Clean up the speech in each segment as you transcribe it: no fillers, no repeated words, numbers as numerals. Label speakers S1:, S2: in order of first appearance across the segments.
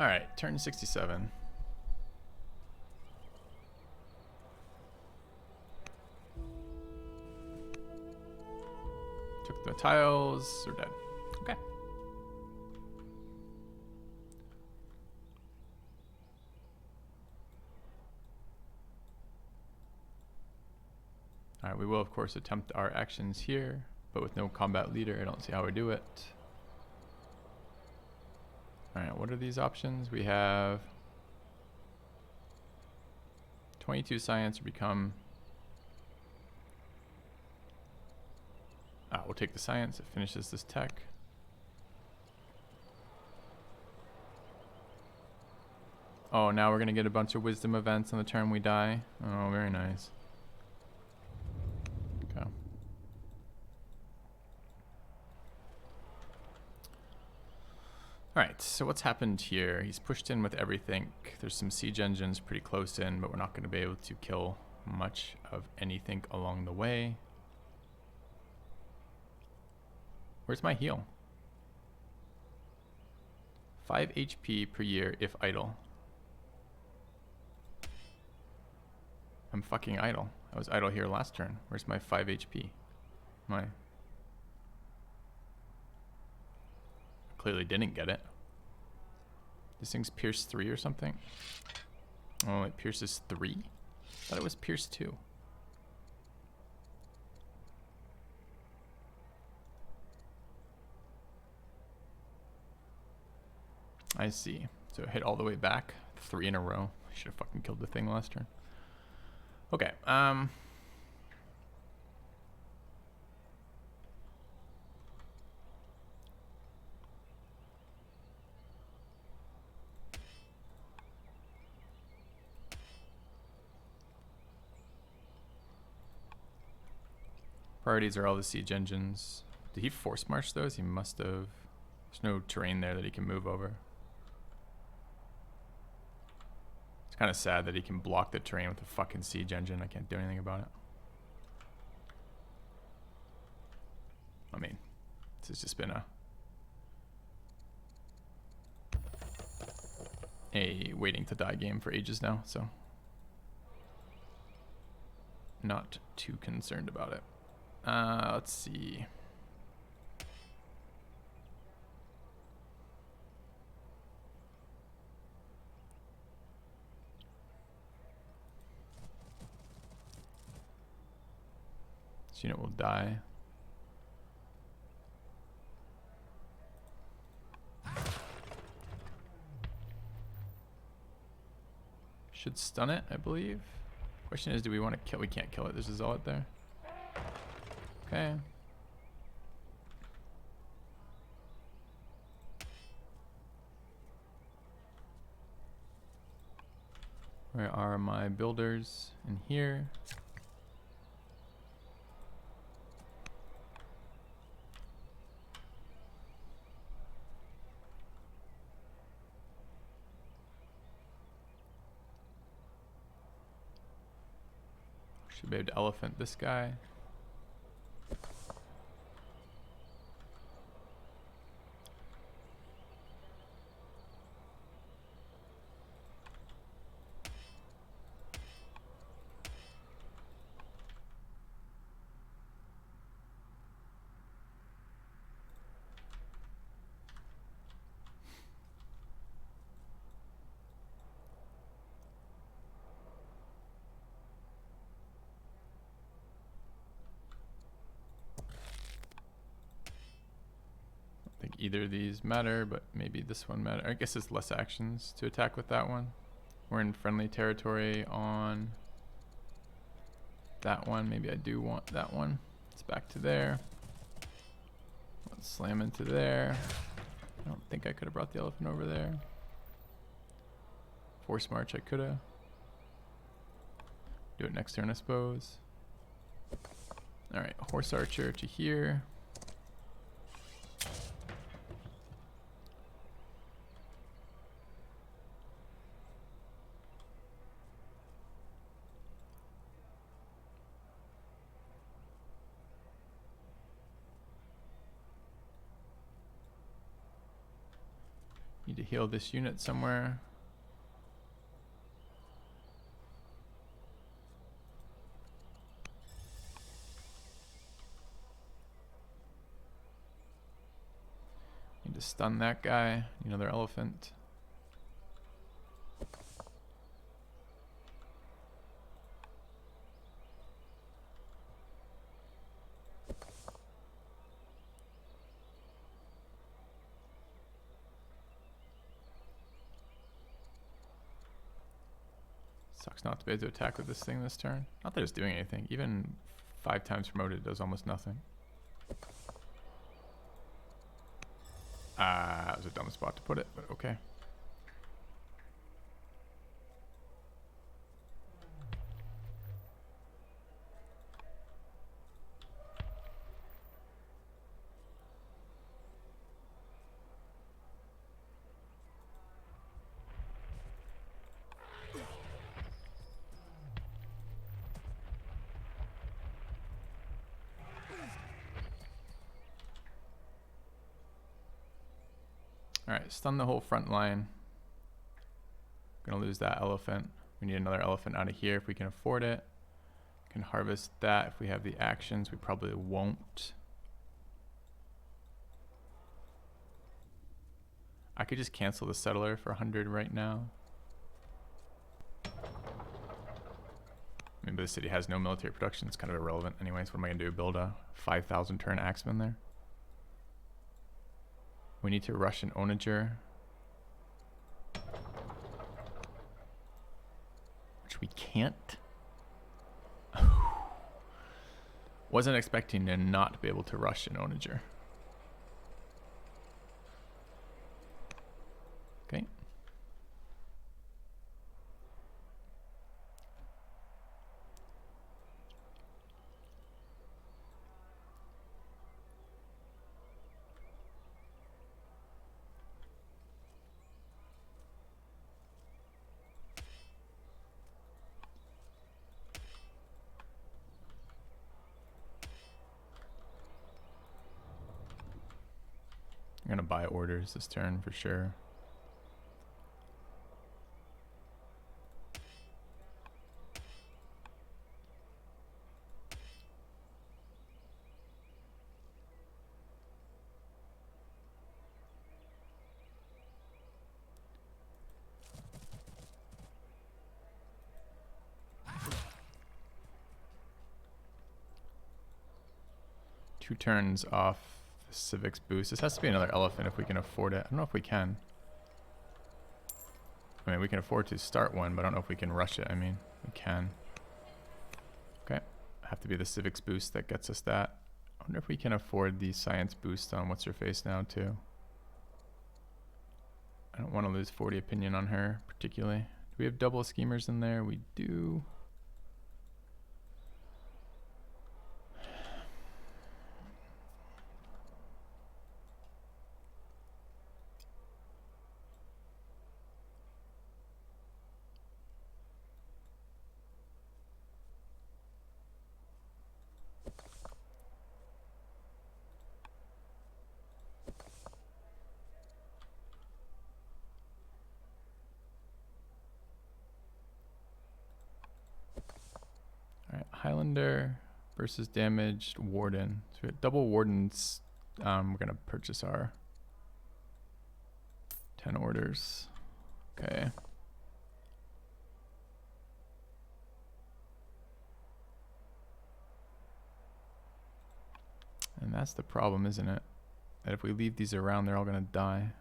S1: Alright, turn 67. Took the tiles, are dead. Okay. Alright, we will of course attempt our actions here, but with no combat leader, I don't see how we do it. Alright, what are these options? We have 22 science to become... we'll take the science, it finishes this tech. Oh, now we're gonna get a bunch of wisdom events on the turn we die. Oh, very nice. Okay. Alright, so what's happened here? He's pushed in with everything. There's some siege engines pretty close in, but we're not going to be able to kill much of anything along the way. Where's my heal? 5 HP per year if idle. I'm fucking idle. I was idle here last turn. Where's my 5 HP? My... Clearly didn't get it. This thing's pierce 3 or something. Oh, it pierces 3? I thought it was pierce 2. I see. So it hit all the way back. 3 in a row. I should have fucking killed the thing last turn. Okay, priorities are all the siege engines. Did he force march those? He must have. There's no terrain there that he can move over. It's kind of sad that he can block the terrain with a fucking siege engine. I can't do anything about it. I mean, this has just been a waiting to die game for ages now, so not too concerned about it. Let's see. This unit will die. Should stun it, I believe. Question is, do we want to kill? We can't kill it. There's a zealot there. Okay. Where are my builders? In here. Should be able to elephant this guy. I think either of these matter, but maybe this one matter. I guess it's less actions to attack with that one. We're in friendly territory on that one. Maybe I do want that one. It's back to there. Let's slam into there. I don't think I could have brought the elephant over there. Force march I could have. Do it next turn, I suppose. Alright, horse archer to here. Need to heal this unit somewhere. Need to stun that guy. Another elephant. Sucks not to be able to attack with this thing this turn. Not that it's doing anything. Even 5 times promoted does almost nothing. That was a dumb spot to put it, but okay. Alright, stun the whole front line. Gonna lose that elephant. We need another elephant out of here if we can afford it. Can harvest that if we have the actions. We probably won't. I could just cancel the settler for 100 right now. Maybe the city has no military production. It's kind of irrelevant anyways. What am I gonna do? Build a 5,000 turn axeman there? We need to rush an onager. Which we can't. Wasn't expecting to not be able to rush an onager. Okay. I'm gonna buy orders this turn for sure. Two turns off the civics boost. This has to be another elephant if we can afford it. I don't know if we can. I mean, we can afford to start one, but I don't know if we can rush it. I mean, we can. Okay. Have to be the civics boost that gets us that. I wonder if we can afford the science boost on what's her face now too. I don't want to lose 40 opinion on her particularly. Do we have double schemers in there? We do. Alright, Highlander versus damaged Warden. So we have double Wardens. We're gonna purchase our 10 orders. Okay. And that's the problem, isn't it? That if we leave these around, they're all gonna die.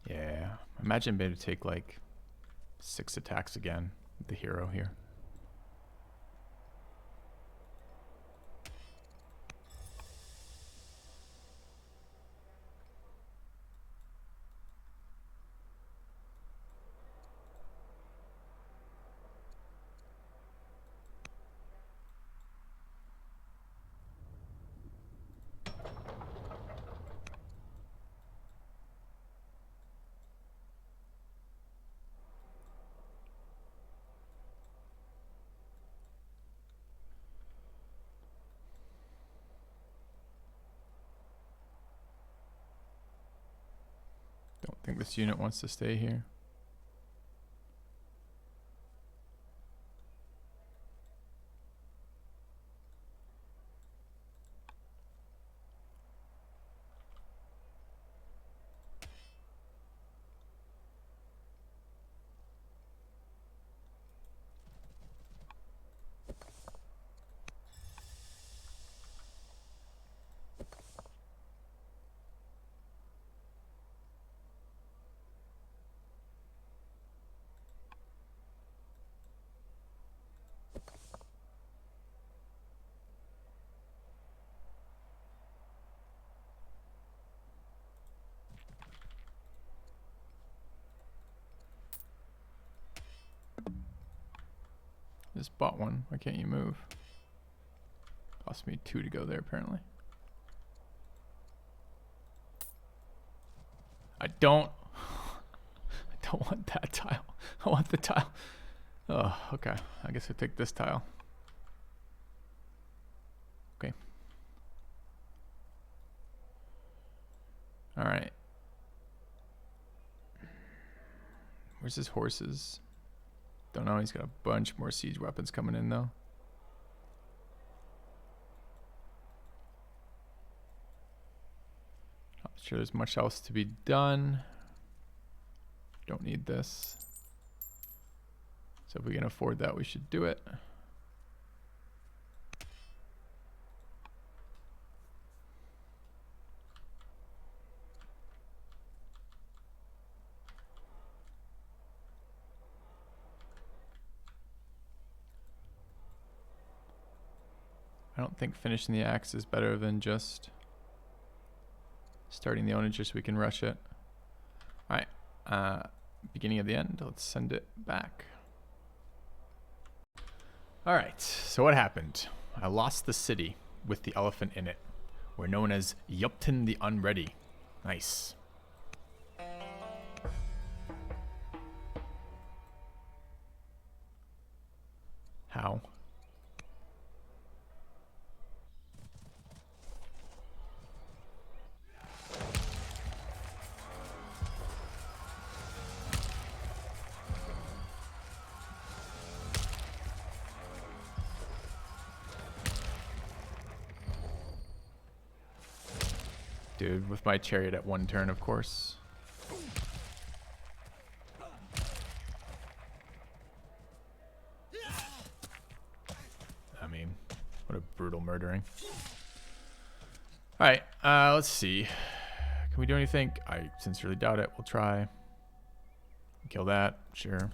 S1: Yeah, imagine being able to take like 6 attacks again with the hero here. think this unit wants to stay here. Just bought one. Why can't you move? Cost me 2 to go there, apparently. I don't want that tile. I want the tile. Oh, okay. I guess I take this tile. Okay. All right. Where's his horses? Don't know. He's got a bunch more siege weapons coming in, though. Not sure there's much else to be done. Don't need this. So if we can afford that, we should do it. I don't think finishing the axe is better than just starting the onager so we can rush it. All right, beginning of the end. Let's send it back. All right, so what happened? I lost the city with the elephant in it. We're known as Yupton the Unready. Nice. How? Dude, with my chariot at 1 turn, of course. I mean, what a brutal murdering. Alright, let's see. Can we do anything? I sincerely doubt it. We'll try. Kill that, sure.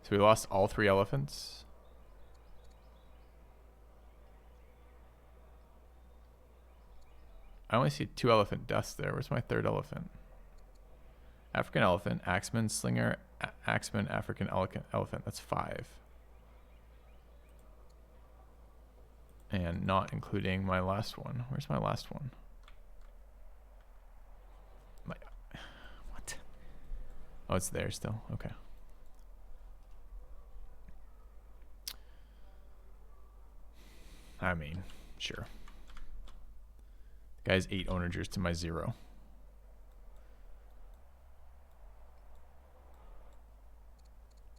S1: So we lost all 3 elephants. I only see 2 elephant deaths there. Where's my 3rd elephant? African elephant, axeman, slinger, axeman, African elephant. That's 5. And not including my last one. Where's my last one? What? Oh, it's there still. Okay. I mean, sure. The guy's 8 onagers to my 0.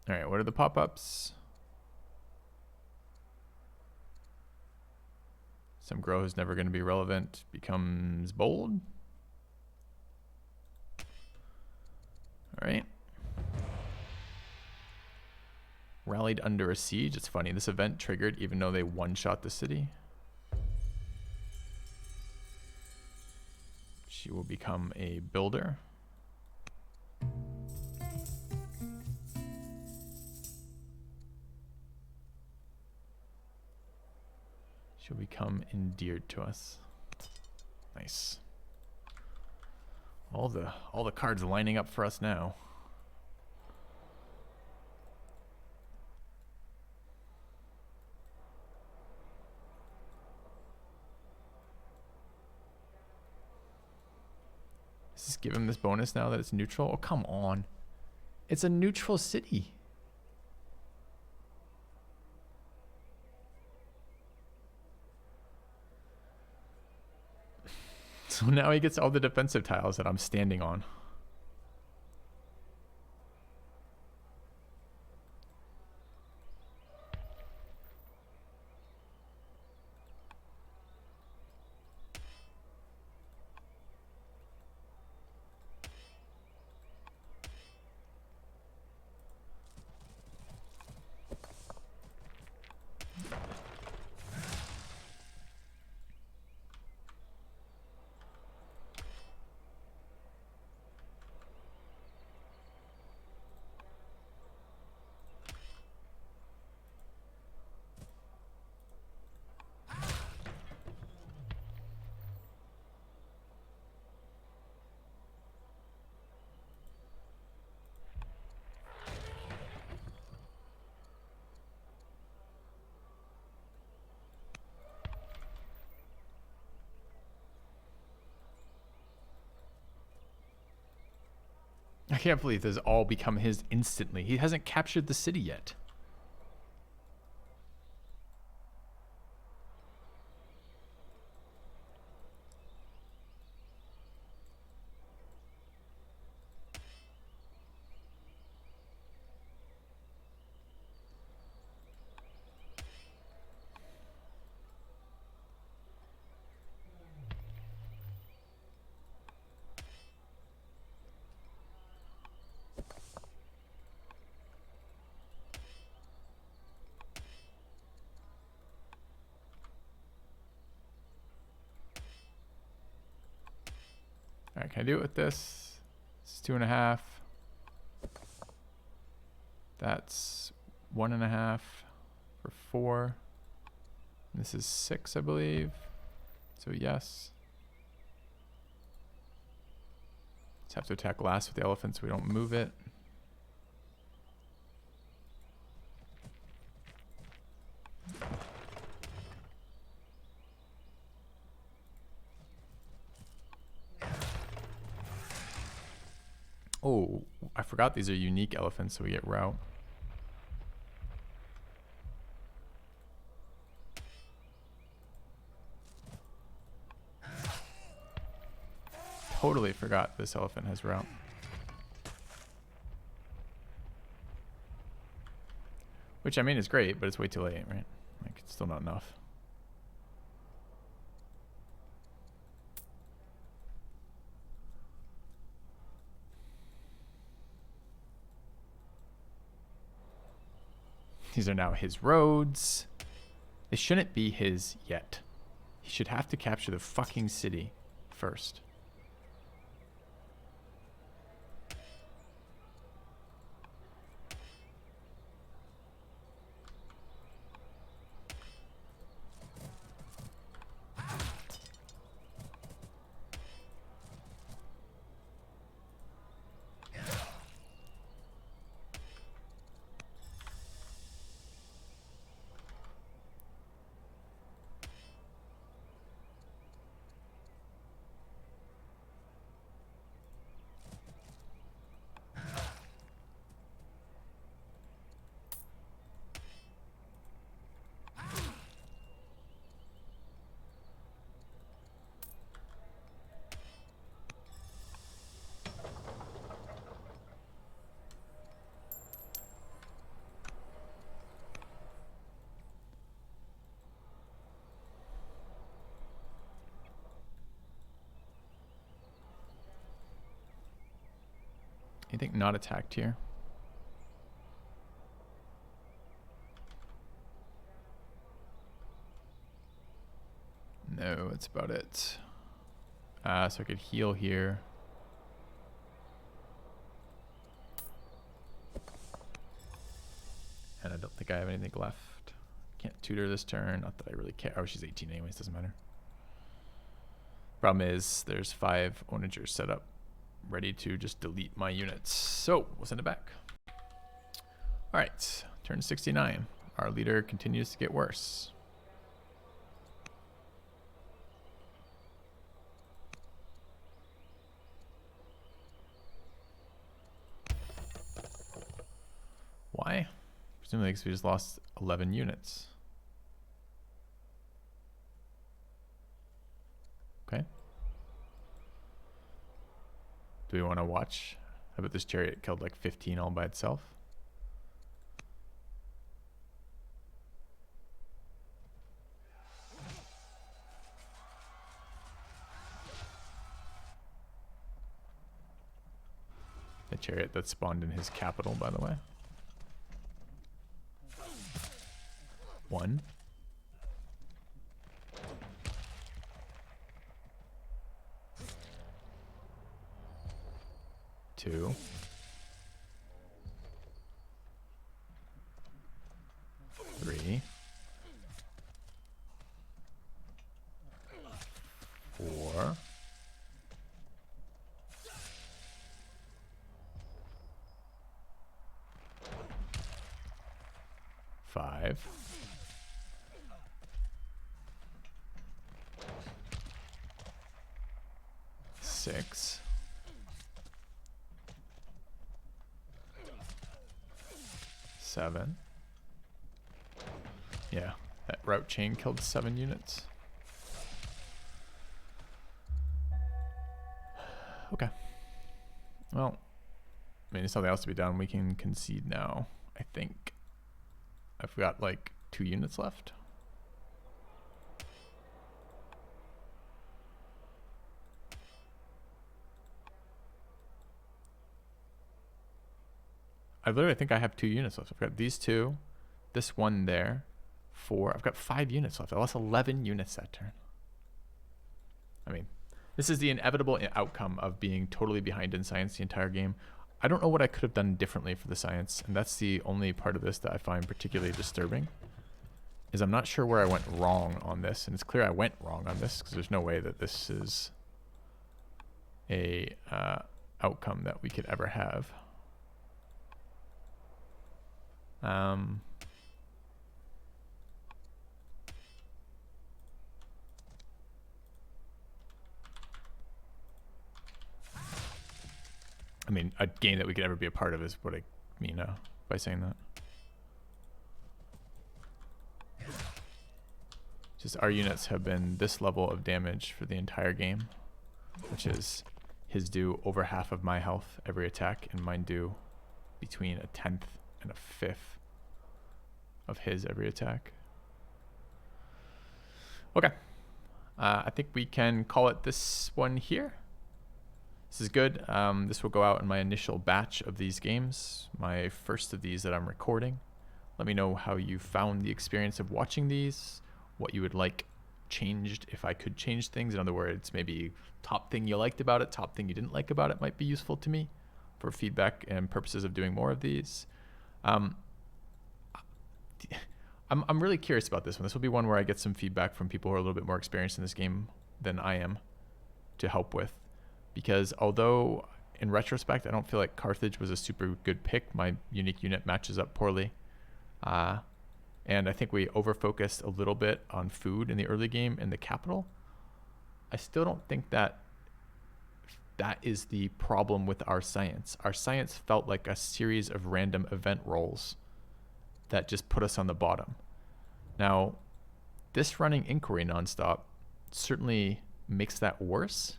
S1: All right, what are the pop-ups? Some grow who's never going to be relevant becomes bold. All right. Rallied under a siege. It's funny. This event triggered even though they one-shot the city. She will become a builder. She'll become endeared to us. Nice. All the cards lining up for us now. Does this give him this bonus now that it's neutral? Oh, come on. It's a neutral city. So now he gets all the defensive tiles that I'm standing on. I can't believe this has all become his instantly. He hasn't captured the city yet. All right, can I do it with this? It's 2.5. That's 1.5 for 4. And this is 6, I believe. So yes. Just have to attack last with the elephant so we don't move it. Oh, I forgot these are unique elephants, so we get route. Totally forgot this elephant has route. Which, I mean, is great, but it's way too late, right? Like, it's still not enough. These are now his roads. They shouldn't be his yet. He should have to capture the fucking city first. You think not attacked here? No, that's about it. So I could heal here. And I don't think I have anything left. Can't tutor this turn. Not that I really care. Oh, she's 18 anyways. Doesn't matter. Problem is there's 5 onagers set up, ready to just delete my units. So we'll send it back. All right, turn 69. Our leader continues to get worse. Why? Presumably because we just lost 11 units. Okay. Do we want to watch? How about this chariot killed like 15 all by itself? The chariot that spawned in his capital, by the way. 1. 2. 3. 4. 5. 6. 7. Yeah, that route chain killed 7 units. Okay. Well, I mean, there's nothing else to be done. We can concede now, I think. I've got like 2 units left. I literally think I have 2 units left. I've got these 2, this one there, 4. I've got 5 units left. I lost 11 units that turn. I mean, this is the inevitable outcome of being totally behind in science the entire game. I don't know what I could have done differently for the science, and that's the only part of this that I find particularly disturbing, is I'm not sure where I went wrong on this, and it's clear I went wrong on this, because there's no way that this is a outcome that we could ever have. I mean, a game that we could ever be a part of is what I mean by saying that. Just our units have been this level of damage for the entire game, which is his do over half of my health every attack, and mine do between 1/10 and 1/5 of his every attack. Okay. I think we can call it this one here. This is good. This will go out in my initial batch of these games, my first of these that I'm recording. Let me know how you found the experience of watching these, what you would like changed if I could change things. In other words, maybe top thing you liked about it, top thing you didn't like about it might be useful to me for feedback and purposes of doing more of these. I'm really curious about this one. This will be one where I get some feedback from people who are a little bit more experienced in this game than I am to help with. Because although in retrospect, I don't feel like Carthage was a super good pick, my unique unit matches up poorly. And I think we over-focused a little bit on food in the early game in the capital. I still don't think that is the problem with our science. Our science felt like a series of random event rolls that just put us on the bottom. Now, this running inquiry nonstop certainly makes that worse.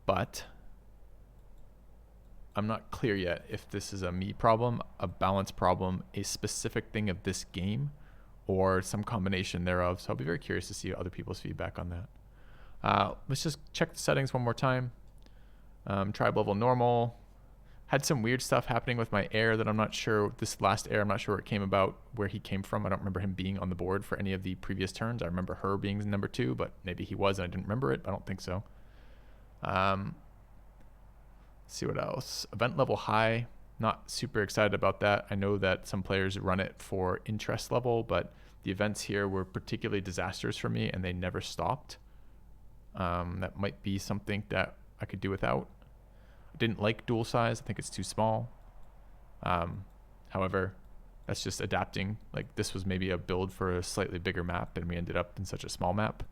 S1: But I'm not clear yet if this is a me problem, a balance problem, a specific thing of this game, or some combination thereof. So I'll be very curious to see other people's feedback on that. Let's just check the settings one more time. Tribe level normal. Had some weird stuff happening with my heir that I'm not sure, this last heir, I'm not sure where it came about, where he came from. I don't remember him being on the board for any of the previous turns. I remember her being number 2, but maybe he was and I didn't remember it. I don't think so. Let's see what else. Event level high, not super excited about that. I know that some players run it for interest level, but the events here were particularly disastrous for me and they never stopped. That might be something that I could do without. I didn't like dual size. I think it's too small. However, that's just adapting. Like this was maybe a build for a slightly bigger map and we ended up in such a small map.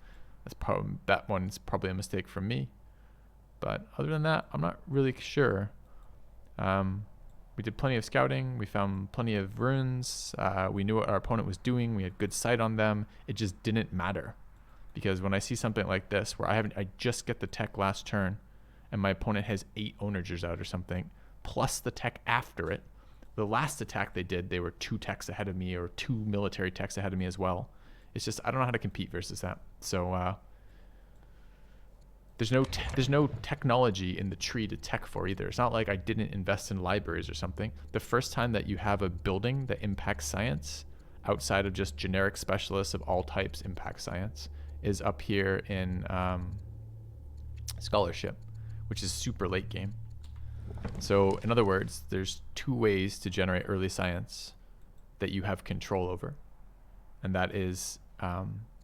S1: That one's probably a mistake from me. But other than that, I'm not really sure. We did plenty of scouting. We found plenty of runes. We knew what our opponent was doing. We had good sight on them. It just didn't matter. because when I see something like this where I just get the tech last turn and my opponent has 8 onagers out or something, plus the tech after it. The last attack they did, they were 2 techs ahead of me or 2 military techs ahead of me as well. It's just, I don't know how to compete versus that. So there's no technology in the tree to tech for either. It's not like I didn't invest in libraries or something. The first time that you have a building that impacts science outside of just generic specialists of all types impact science is up here in scholarship, which is super late game. So in other words, there's 2 ways to generate early science that you have control over. And that is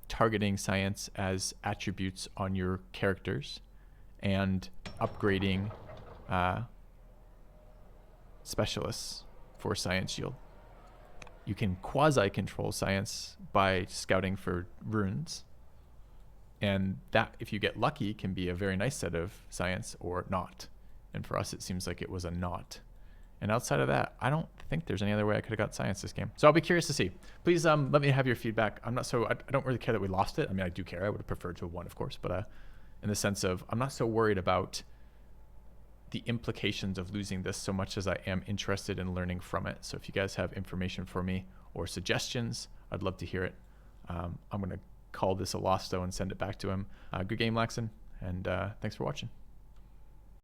S1: targeting science as attributes on your characters and upgrading specialists for science yield. You can quasi-control science by scouting for runes. And that, if you get lucky, can be a very nice set of science or not. And for us, it seems like it was a not. And outside of that, I don't think there's any other way I could have got science this game. So I'll be curious to see. Please let me have your feedback. I don't really care that we lost it. I mean, I do care. I would have preferred to have won, of course. But in the sense of, I'm not so worried about the implications of losing this so much as I am interested in learning from it. So if you guys have information for me or suggestions, I'd love to hear it. I'm going to call this a loss, though, and send it back to him. Good game, Laxon. And thanks for watching.